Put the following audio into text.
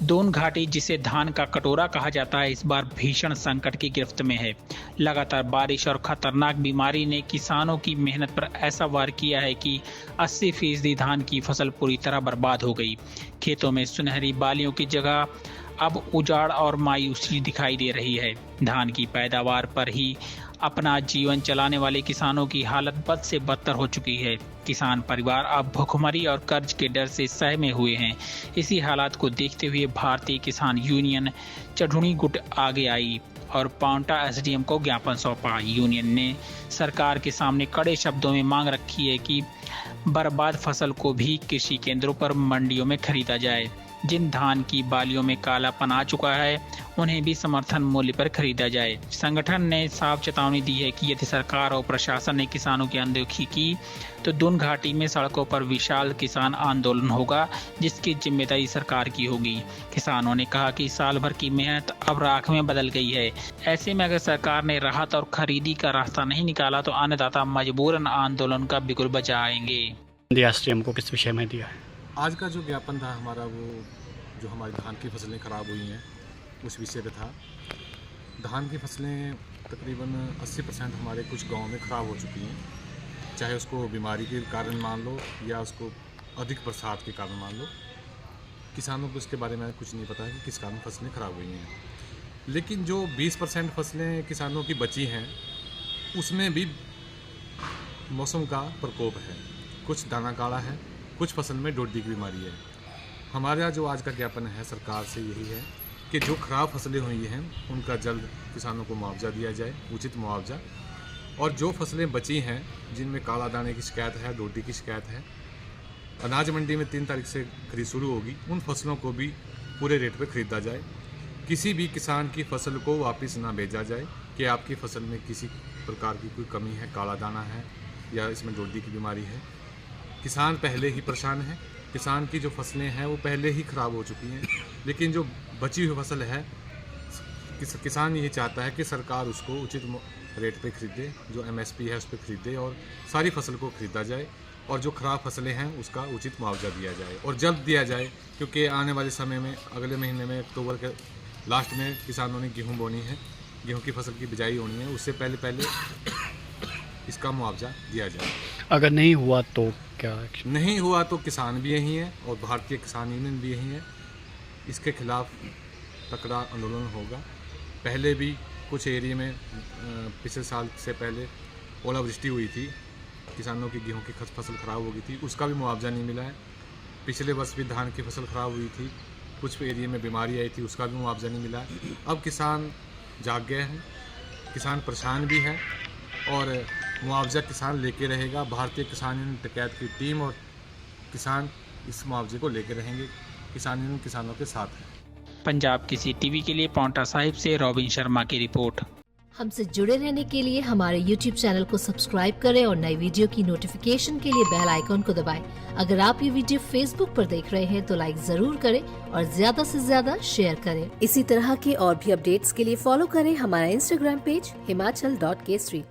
दोन घाटी, जिसे धान का कटोरा कहा जाता है, इस बार भीषण संकट की गिरफ्त में है। लगातार बारिश और खतरनाक बीमारी ने किसानों की मेहनत पर ऐसा वार किया है कि 80% धान की फसल पूरी तरह बर्बाद हो गई। खेतों में सुनहरी बालियों की जगह अब उजाड़ और मायूसी दिखाई दे रही है। धान की पैदावार पर ही अपना जीवन चलाने वाले किसानों की हालत बद से बदतर हो चुकी है। किसान परिवार अब भुखमरी और कर्ज के डर से सहमे हुए हैं। इसी हालात को देखते हुए भारतीय किसान यूनियन चढ़ुणी गुट आगे आई और पांवटा एसडीएम को ज्ञापन सौंपा। यूनियन ने सरकार के सामने कड़े शब्दों में मांग रखी है कि बर्बाद फसल को भी कृषि केंद्रों पर मंडियों में खरीदा जाए। जिन धान की बालियों में कालापन आ चुका है, उन्हें भी समर्थन मूल्य पर खरीदा जाए। संगठन ने साफ चेतावनी दी है कि यदि सरकार और प्रशासन ने किसानों की अनदेखी की तो दून घाटी में सड़कों पर विशाल किसान आंदोलन होगा, जिसकी जिम्मेदारी सरकार की होगी। किसानों ने कहा कि साल भर की मेहनत अब राख में बदल गई है। ऐसे में अगर सरकार ने राहत और खरीदी का रास्ता नहीं निकाला तो अन्नदाता मजबूरन आंदोलन का बिगुल बजाएंगे। एसडीएम को किस विषय में दिया है? आज का जो ज्ञापन था हमारा, वो जो हमारी धान की फसलें ख़राब हुई हैं उस विषय पे था। धान की फसलें तकरीबन 80% हमारे कुछ गांवों में ख़राब हो चुकी हैं, चाहे उसको बीमारी के कारण मान लो या उसको अधिक बरसात के कारण मान लो। किसानों को इसके बारे में कुछ नहीं पता है कि किस कारण फसलें ख़राब हुई हैं। लेकिन जो 20% फसलें किसानों की बची हैं, उसमें भी मौसम का प्रकोप है। कुछ दाना काला है, कुछ फसल में डोडी की बीमारी है। हमारा जो आज का ज्ञापन है सरकार से यही है कि जो ख़राब फसलें हुई हैं उनका जल्द किसानों को मुआवजा दिया जाए, उचित मुआवजा। और जो फसलें बची हैं जिनमें काला दाने की शिकायत है, डोडी की शिकायत है, अनाज मंडी में 3 तारीख से खरीद शुरू होगी, उन फसलों को भी पूरे रेट पर ख़रीदा जाए। किसी भी किसान की फसल को वापस ना भेजा जाए कि आपकी फसल में किसी प्रकार की कोई कमी है, काला दाना है या इसमें डोडी की बीमारी है। किसान पहले ही परेशान है। किसान की जो फसलें हैं वो पहले ही ख़राब हो चुकी हैं, लेकिन जो बची हुई फसल है किसान ये चाहता है कि सरकार उसको उचित रेट पे खरीदे, जो एमएसपी है उस पर खरीदे और सारी फसल को खरीदा जाए और जो ख़राब फसलें हैं उसका उचित मुआवजा दिया जाए और जल्द दिया जाए, क्योंकि आने वाले समय में अगले महीने में अक्टूबर के लास्ट में किसानों ने गेहूँ बोनी है, गेहूँ की फसल की बिजाई होनी है, उससे पहले इसका मुआवजा दिया जाए। अगर नहीं हुआ तो क्या? नहीं हुआ तो किसान भी यही है और भारतीय किसान यूनियन भी यही है। इसके खिलाफ तकड़ा आंदोलन होगा। पहले भी कुछ एरिया में पिछले साल से पहले ओलावृष्टि हुई थी, किसानों की गेहूं की फसल ख़राब हो गई थी, उसका भी मुआवजा नहीं मिला है। पिछले वर्ष भी धान की फसल ख़राब हुई थी, कुछ एरिया में बीमारी आई थी, उसका भी मुआवजा नहीं मिला है। अब किसान जाग गए हैं, किसान परेशान भी है और मुआवजा किसान लेके रहेगा। भारतीय किसान यूनियन टिकैत की टीम और किसान इस मुआवजे को लेके रहेंगे। किसान यूनियन किसानों के साथ है। पंजाब किसी टीवी के लिए पांवटा साहिब से रॉबिन शर्मा की रिपोर्ट। हमसे जुड़े रहने के लिए हमारे YouTube चैनल को सब्सक्राइब करें और नई वीडियो की नोटिफिकेशन के लिए बेल आइकॉन को दबाएं। अगर आप ये वीडियो Facebook पर देख रहे हैं तो लाइक जरूर करें और ज्यादा से ज्यादा शेयर करें। इसी तरह के और भी अपडेट्स के लिए फॉलो करें हमारा Instagram पेज himachal.k3।